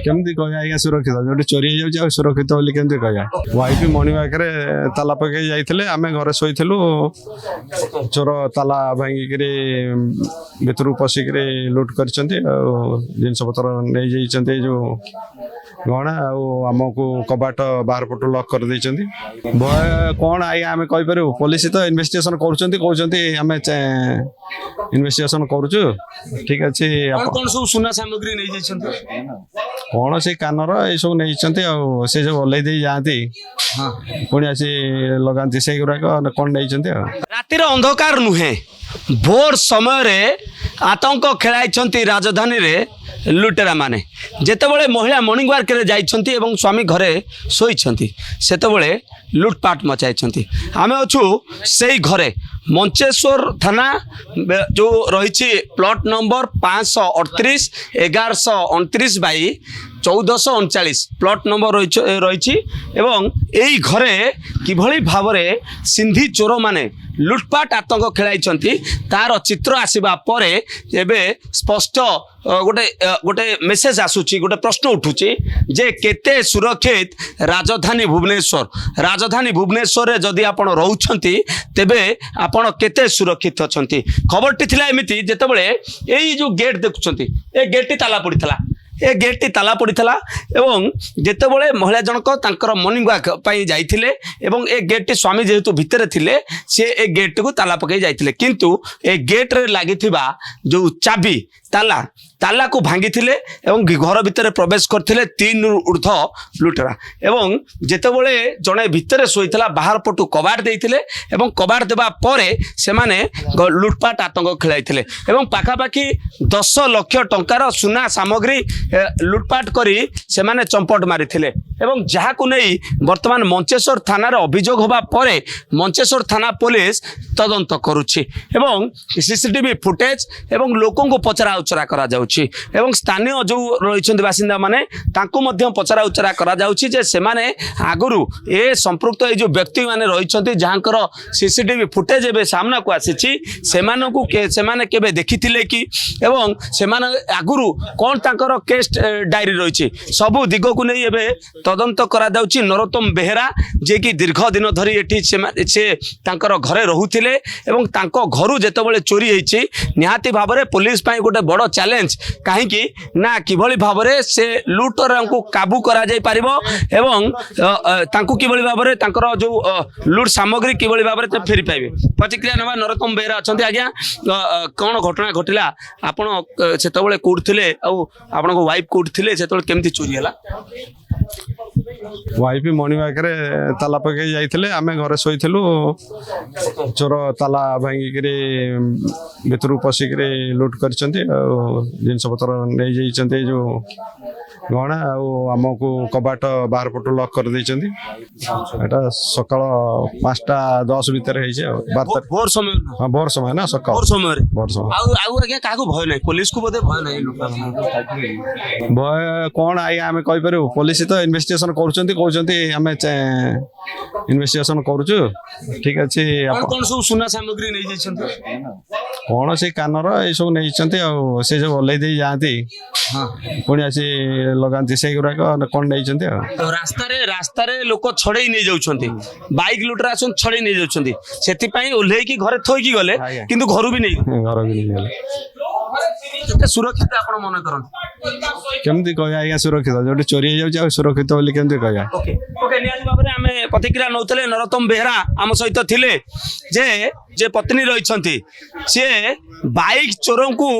केमती कह आज्ञा सुरक्षित जो चोरी हो जाए सुरक्षित बोली केमती कह वाइफ मणि पाखे ताला पकई जाइए आम घर शोलु चोर ताला भांगिक भितर पशिक लुट कर जिनस पतर नहीं जाइए जो गहना आमको कबाट बाहर पटू लक कर भय कौन आज्ञा आम कहीपर पुलिस तो इन्वेस्टिगेशन करें इन्वेस्टिगेशन करुचु ठीक अच्छे सुना सामग्री नहीं कौन से कानर ये सब नहीं से जो ओल्लै दे जाती पुणी आसी लगाती से गुराक कौन नहीं रातिर अंधकार नुहे भोर समय आतंक खेलाई राजधानी रे लुटेरा माने जेतेबेले महिला मॉर्निंग वार्क रे जाइछंती एवं स्वामी घरे सोईछंती सेतेबेले लुटपाट मचाइछंती आमे अछु सेई घरे मंचेश्वर थाना जो रही plot number 538 1129 by 1439 plot number रही एवं यही घरे किभली भावरे सिंधी चोर माने लुटपाट आतंक खेलाई तार चित्र आसवा परे एबे स्पष्ट गोटे गोटे मेसेज आसूची गोटे प्रश्न उठुची जे केते सुरक्षित राजधानी भुवनेश्वर जदि आपण रहउछंती तेबे आपण केते सुरक्षित अछंती खबरटी थिला एमिति जेतेबेले एई जो गेट देखुछंती ए गेटटी ताला पड़िथला ए गेटटी ताला पड़िथला एवं जेतेबेले महिला जनक तांकर मॉर्निंग वॉक पई जाइथिले एवं ए गेटटी स्वामी जेहेतु भितरे थिले से ए गेट को ताला पकई जाइथिले किंतु ए गेट रे लागिथिबा जो चाबी ताला ताला को भांगी थिले एवं घर भितर प्रवेश करथिले 3 ऊर्ध्व लुटेरा एवं जेतेबेले जणे भितर सोइथला बाहर पटु कबाड़ देइथिले एवं कबाड़ देबा परे से माने लुटपाट आतंक खेलाइथिले एवं पाखापाखि 10 लाख टंकार सुना सामग्री लुटपाट करी से माने चंपट मारिथिले एवं जहा को नहीं वर्तमान मंचेश्वर थाना रे अभियोग होबा परे मंचेश्वर थाना पुलिस तदंत करुछि एवं सीसीटीवी फुटेज एवं लोकों को पचरा उचरा करा जाउछि एवं स्थानीय जो रही बासिंदा माने तांको मध्य पचरा उचरा करा जाउछि जे से माने आगुरु ए संपृक्त ए जो व्यक्ति माने रही जहाँकर सीसीटीवी फुटेज एबे सामना को आसीछि सेमानकु से माने केबे देखिथिले कि एवं से माने आगुरु कोन तांकर केस डायरी रही सबु दिग को नहीं एबे तदंत करा जाउछि नरोत्तम बेहेरा जे कि दीर्घ दिन धरी एठी से तांकर घरे रहुथिले एवं तांको घरु जेतेबेले चोरी हेछि निहाती भाबरे पुलिस पाई गोटे बड़ चैलेंज कहीं ना किभली भाबरे से लुटर को काबू करा जाय पारिबो एवं तांको किभली भाबरे तांकर जो लुट सामग्री किभली भाबरे फेरी पाइबे प्रतिक्रिया नवा नरोत्तम बेहेरा अछंती आज्ञा कोन घटना घटिला आपण सेतेबेले कोड थिले आ आपण को वाइफ कोड थिले सेतेबेले केमती चोरी हला वाइफ मणि पाखे ताला पकई जाइए आम घर शोलु चोर ताला भांगिक भितर पशिक लुट कर जिनस पतर नहीं जाइए जो गहना आमको कबाट बाहर पटू लक कर सकाल 5:10 भितर भोर समय हाँ भोर समय ना सकाल भोर समय क्या भय ना पुलिस को बोधे भय ना भय कौन आज्ञा आम कहीपर पुलिस तो इन्वेस्टिगेशन करें इन्वेस्टिगेशन करुचु ठीक अच्छे कौन सब सुना सामग्री नहीं जाइछंती कौन से कानर ये सब नहीं से जो ओल्लै दे जाती पुणी आसी लगाती से गुराक कौन नहीं रास्ता रे लोक छड़े नहीं जाउछंती बाइक लुटरा आसन छड़े नहीं जाउछंती सेति पई ओल्लै की घरे थोई की गले किंतु घर भी नहीं गले सुरक्षित आपण मन करन केमती कह आज्ञा सुरक्षित जो चोरी हो जाए सुरक्षित बोली केमती कह ओके ओके नियाज बाबरे आमे प्रतिक्रिया नौतले नरोत्तम बेहेरा आम सहित थिले जे पत्नी रही सी बाइक चोरों को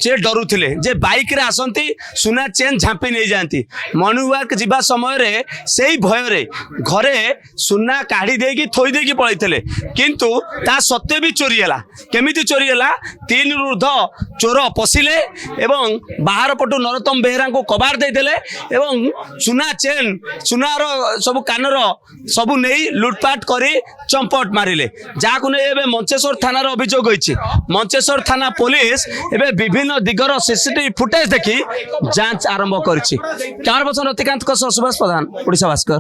से डरुले जे बाइक रे आसंती सुना चेन झांपी नहीं जाती मॉर्निंग वॉक जीवा समय रे सेही भय रे घरे सुना काढ़ी देकी थोई देकी पळैतले किंतु ता सत्य भी चोरी हला केमिति चोरी हला 3 ऊर्ध्व चोर पशिले एवं बाहर पटु नरोत्तम बेहेरा को कबाड़ दे देले एवं सुना चेन सुनार सब कानर सब नहीं लुटपाट करी चंपट मारिले जाको नै एबे मंचेश्वर थाना रो अभियोग होइछि मंचेश्वर थाना पुलिस एबे विभिन्न दिगर सीसीटीवी फुटेज देखि जांच आरंभ करछि। कैमरा पर्सन रतिकांत को सुभाष प्रधान ओडिशा भास्कर।